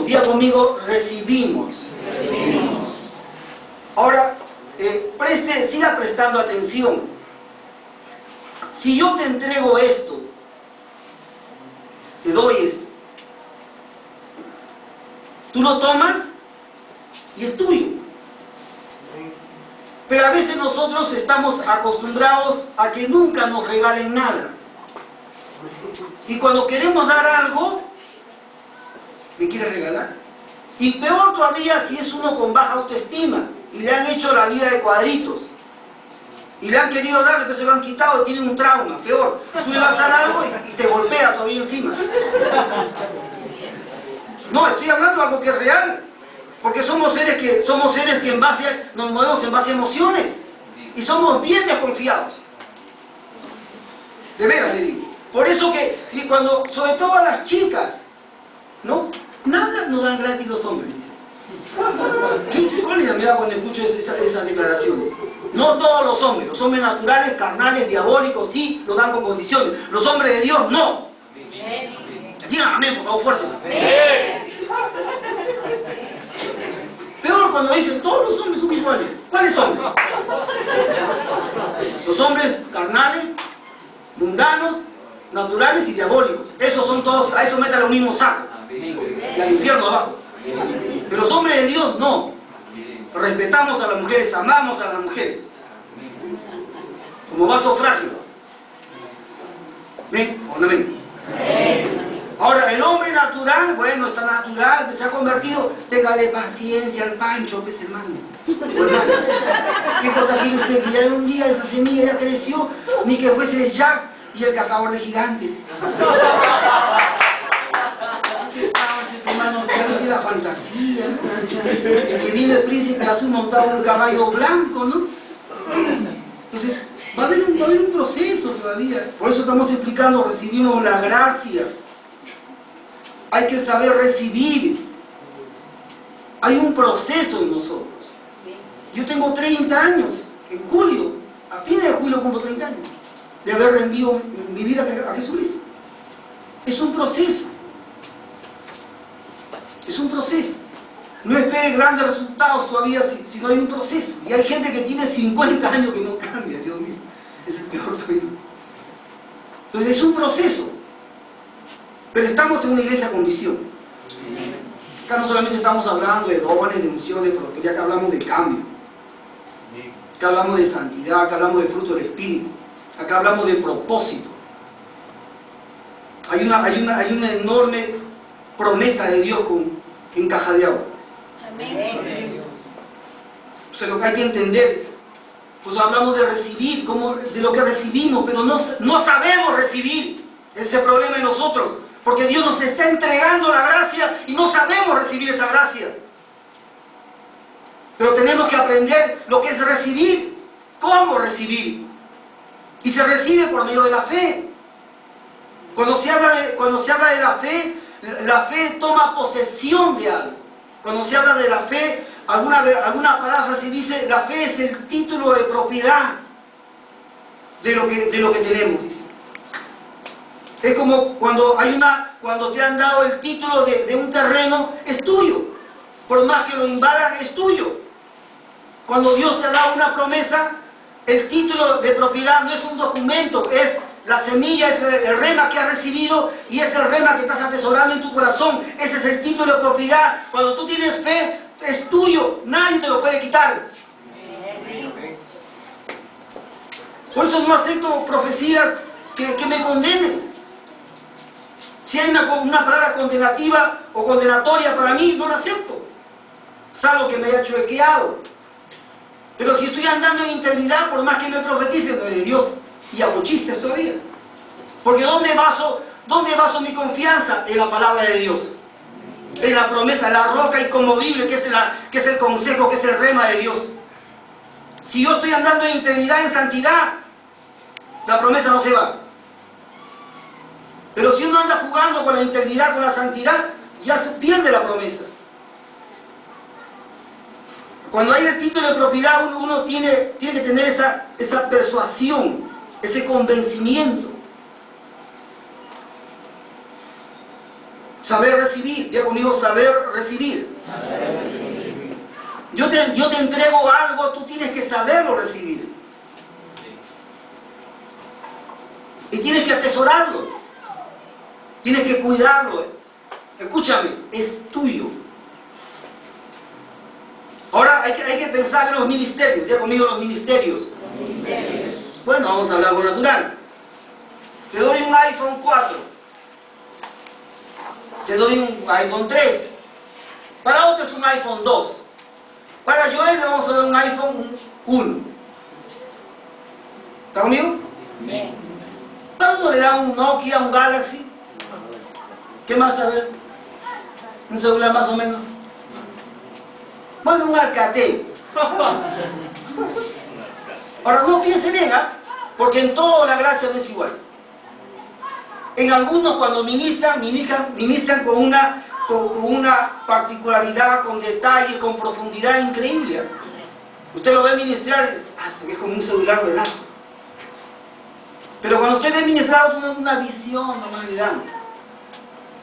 Diga conmigo, recibimos. Ahora, siga prestando atención. Si yo te entrego esto, te doy esto, tú lo tomas y es tuyo. Pero a veces nosotros estamos acostumbrados a que nunca nos regalen nada. Y cuando queremos dar algo, me quiere regalar. Y peor todavía si es uno con baja autoestima y le han hecho la vida de cuadritos. Y le han querido dar, después se lo han quitado y tienen un trauma, peor. Tú le vas a dar algo y te golpea todavía encima. No, estoy hablando de algo que es real. Porque somos seres que nos movemos en base a emociones. Y somos bien desconfiados. De veras, le digo. Por eso que, y cuando, sobre todo a las chicas, ¿no? Nada nos dan gratis los hombres. ¿Qué cólera me da cuando escucho esas declaraciones? No todos los hombres naturales, carnales, diabólicos, sí, los dan con condiciones. Los hombres de Dios, no. Digan amén, por favor, fuerte. Peor cuando dicen, todos los hombres son iguales. ¿Cuáles hombres? Los hombres carnales, mundanos, naturales y diabólicos. Esos son todos, a eso meten al mismo saco. Y al infierno abajo. Pero los hombres de Dios no. Respetamos a las mujeres, amamos a las mujeres. Como vaso frágil. ¿Ven o no ven? Ahora, el hombre natural, bueno, está natural, se ha convertido, téngale paciencia al Pancho, que es hermano. ¿Qué cosa quiere usted? Que ya un día esa semilla ya creció, ni que fuese Jack y el cazador de gigantes. Hermano, ya no tiene la fantasía, ¿no? Que viene el príncipe azul montado en un caballo blanco, ¿no? Entonces, va a haber un proceso todavía. Por eso estamos explicando, recibimos la gracia. Hay que saber recibir. Hay un proceso en nosotros. Yo tengo 30 años, en julio, a fines de julio cumplo 30 años, de haber rendido mi vida a Jesucristo. Es un proceso. Es un proceso. No espere grandes resultados todavía si no hay un proceso. Y hay gente que tiene 50 años que no cambia, Dios mío. Es el peor todavía. Entonces es un proceso. Pero estamos en una iglesia con visión. Acá no solamente estamos hablando de dones, de unción, de prosperidad, acá hablamos de cambio. Acá hablamos de santidad, acá hablamos de fruto del Espíritu. Acá hablamos de propósito. Hay una enorme promesa de Dios en caja de agua. O sea, lo que hay que entender, pues hablamos de recibir, de lo que recibimos, pero no sabemos recibir. Ese es el problema de nosotros, porque Dios nos está entregando la gracia y no sabemos recibir esa gracia. Pero tenemos que aprender lo que es recibir, cómo recibir. Y se recibe por medio de la fe. Cuando se habla de la fe toma posesión de algo. Cuando se habla de la fe, alguna palabra se dice, la fe es el título de propiedad de lo que tenemos. Es como cuando te han dado el título de un terreno, es tuyo. Por más que lo invadan, es tuyo. Cuando Dios te ha dado una promesa, el título de propiedad no es un documento, es la semilla, es el rema que has recibido y es el rema que estás atesorando en tu corazón. Ese es el título de propiedad. Cuando tú tienes fe, es tuyo, nadie te lo puede quitar. Por eso no acepto profecías que me condenen. Si hay una palabra condenativa o condenatoria para mí, no la acepto. Salvo que me haya chuequeado. Pero si estoy andando en integridad, por más que me profeticen de Dios, y hago chistes todavía. Porque ¿dónde baso mi confianza? En la palabra de Dios. En la promesa, la roca inconmovible, que es el consejo, que es el rema de Dios. Si yo estoy andando en integridad, en santidad, la promesa no se va. Pero si uno anda jugando con la integridad, con la santidad, ya se pierde la promesa. Cuando hay el título de propiedad, uno tiene que tener esa persuasión, ese convencimiento. Saber recibir, diga conmigo, saber recibir. Yo te entrego algo, tú tienes que saberlo recibir. Y tienes que atesorarlo. Tienes que cuidarlo. Escúchame, es tuyo. Ahora hay que pensar en los ministerios. Diga conmigo los ministerios. Bueno, vamos a hablar algo natural. Te doy un iPhone 4. Te doy un iPhone 3. Para otro es un iPhone 2. Para Joel le vamos a dar un iPhone 1. ¿Está conmigo? ¿Para uno le da un Nokia, un Galaxy? ¿Qué más a ver? ¿Un celular más o menos? Bueno, un Alcatel. Ahora no piense bien, porque en todo la gracia no es igual. En algunos cuando ministran con una particularidad, con detalle, con profundidad increíble. Usted lo ve ministrar, se ve como un celular de lazo. Pero cuando usted ve ministrar una visión, no más grande.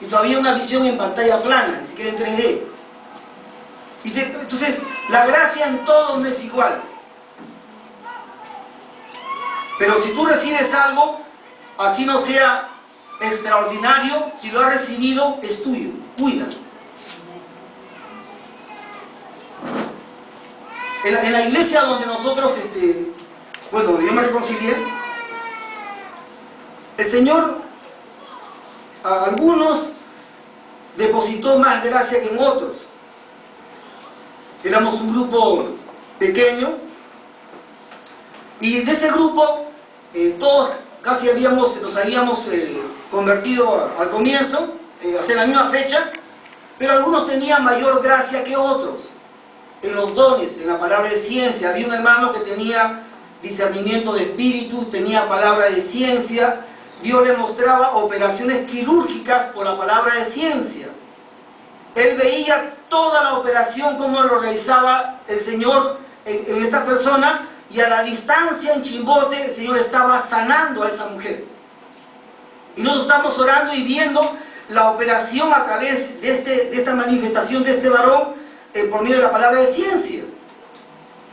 Y todavía una visión en pantalla plana, ni siquiera en 3D. Entonces, la gracia en todos no es igual. Pero si tú recibes algo, así no sea extraordinario, si lo has recibido, es tuyo. Cuídalo. En la iglesia donde nosotros, yo me reconcilié, el Señor a algunos depositó más gracia que en otros. Éramos un grupo pequeño y de ese grupo todos casi nos habíamos convertido al comienzo, hacia la misma fecha, pero algunos tenían mayor gracia que otros en los dones, en la palabra de ciencia. Había un hermano que tenía discernimiento de espíritus, tenía palabra de ciencia. Dios le mostraba operaciones quirúrgicas por la palabra de ciencia. Él veía toda la operación, cómo lo realizaba el Señor en esta persona, y a la distancia, en Chimbote, el Señor estaba sanando a esa mujer. Y nosotros estamos orando y viendo la operación a través de esta manifestación de este varón por medio de la palabra de ciencia.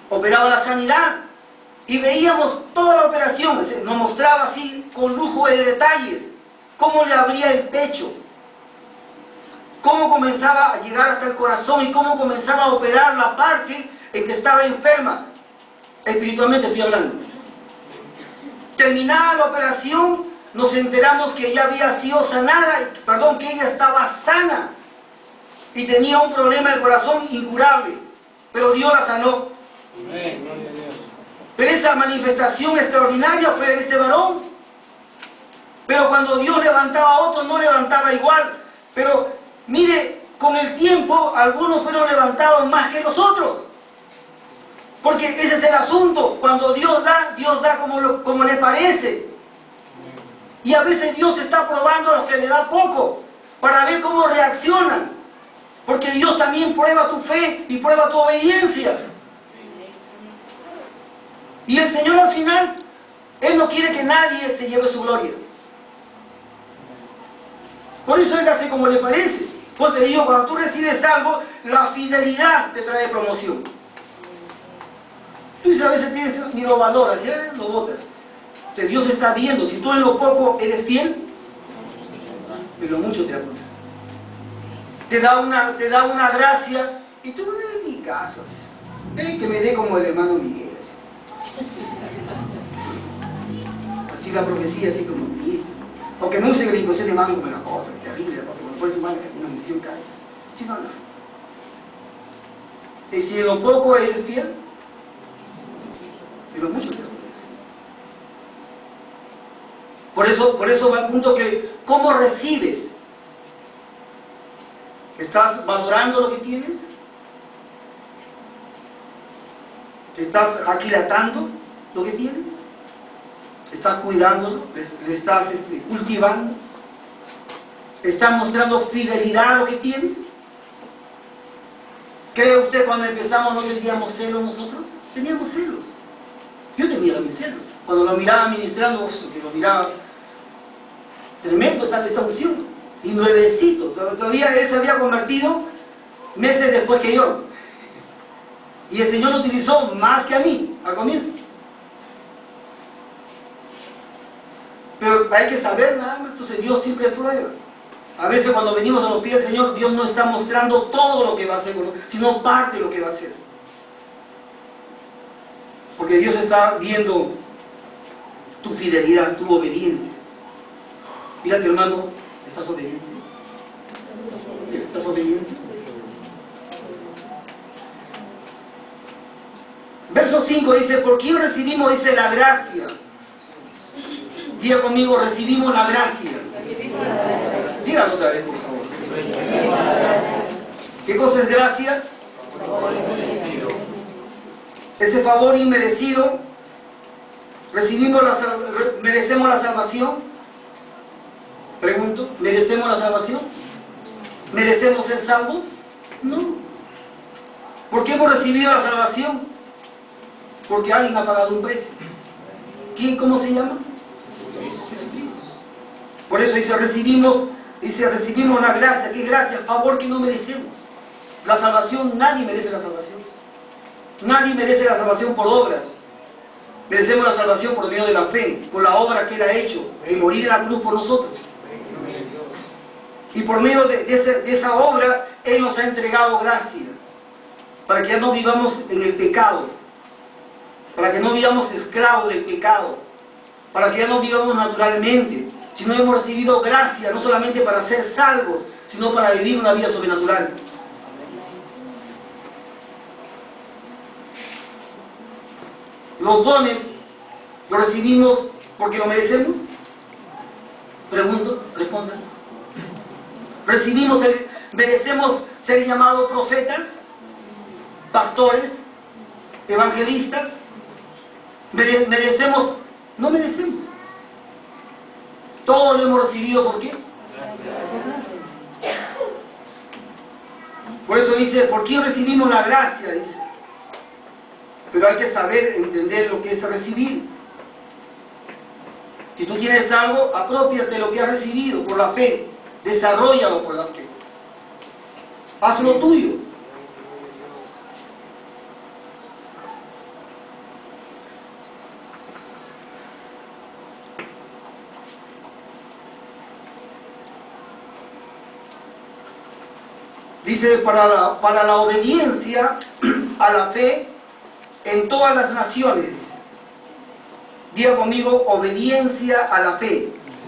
Operaba la sanidad. Y veíamos toda la operación, nos mostraba así con lujo de detalles, cómo le abría el pecho, cómo comenzaba a llegar hasta el corazón y cómo comenzaba a operar la parte en que estaba enferma, espiritualmente estoy hablando. Terminada la operación, nos enteramos que ella había sido sanada, que ella estaba sana y tenía un problema del corazón incurable, pero Dios la sanó. Pero esa manifestación extraordinaria fue de este varón. Pero cuando Dios levantaba a otros, no levantaba igual. Pero mire, con el tiempo, algunos fueron levantados más que los otros. Porque ese es el asunto. Cuando Dios da como le parece. Y a veces Dios está probando a los que le da poco, para ver cómo reaccionan. Porque Dios también prueba tu fe y prueba tu obediencia. Y el Señor al final, Él no quiere que nadie se lleve su gloria. Por eso Él hace como le parece. Pues te digo, cuando tú recibes algo, la fidelidad te trae promoción. Tú a veces piensas, ni lo valoras, ya lo botas. Entonces Dios está viendo, si tú en lo poco eres fiel, en lo mucho te apunta. Te da una gracia, y tú no eres ni caso. Que me dé como el hermano Miguel. Así la profecía, así como Miguel. O que no use la imposición de mano como la cosa, terrible la cosa, por eso una misión cae. Sí, no. Y si en lo poco eres fiel, en lo mucho te apunta. Por eso va al punto que, ¿cómo recibes? ¿Estás valorando lo que tienes? ¿Estás aquilatando lo que tienes? ¿Estás cuidándolo? ¿Le estás cultivando? ¿Estás mostrando fidelidad a lo que tienes? ¿Cree usted cuando empezamos no teníamos celos nosotros? Teníamos celos. Yo tenía mis celos. Cuando lo miraba ministrando, que lo miraba, tremendo esta unción. y nuevecito. Todavía él se había convertido meses después que yo. Y el Señor lo utilizó más que a mí, al comienzo. Pero hay que saber nada más, entonces Dios siempre prueba. A veces cuando venimos a los pies del Señor, Dios no está mostrando todo lo que va a hacer, sino parte de lo que va a hacer. Porque Dios está viendo tu fidelidad, tu obediencia. Mírate, hermano, ¿estás obediente? ¿Estás obediente? Verso 5 dice, ¿por quién recibimos? Dice la gracia. Diga conmigo, recibimos la gracia. Dígalo otra vez, por favor. ¿Qué cosa es gracia? Ese favor inmerecido. ¿Merecemos la salvación? Pregunto, ¿merecemos la salvación? ¿Merecemos ser salvos? No. ¿Por qué hemos recibido la salvación? Porque alguien ha pagado un precio. ¿Quién? ¿Cómo se llama? Por eso recibimos la gracia. ¿Qué gracia? Favor que no merecemos. La salvación, nadie merece la salvación. Nadie merece la salvación por obras. Merecemos la salvación por medio de la fe, por la obra que Él ha hecho, en morir en la cruz por nosotros. Y por medio de esa obra, Él nos ha entregado gracia, para que ya no vivamos en el pecado, para que no vivamos esclavos del pecado, para que ya no vivamos naturalmente, sino hemos recibido gracia, no solamente para ser salvos, sino para vivir una vida sobrenatural. Los dones los recibimos porque lo merecemos. Pregunto, respondan. Merecemos ser llamados profetas, pastores, evangelistas. Merecemos, no merecemos. Todos lo hemos recibido, ¿por qué? Por eso dice, ¿por qué recibimos la gracia? Dice. Pero hay que saber, entender lo que es recibir. Si tú tienes algo, aprópiate de lo que has recibido por la fe. Desarróllalo por la fe. Hazlo tuyo. Dice, para la obediencia a la fe en todas las naciones. Diga conmigo, obediencia a la fe.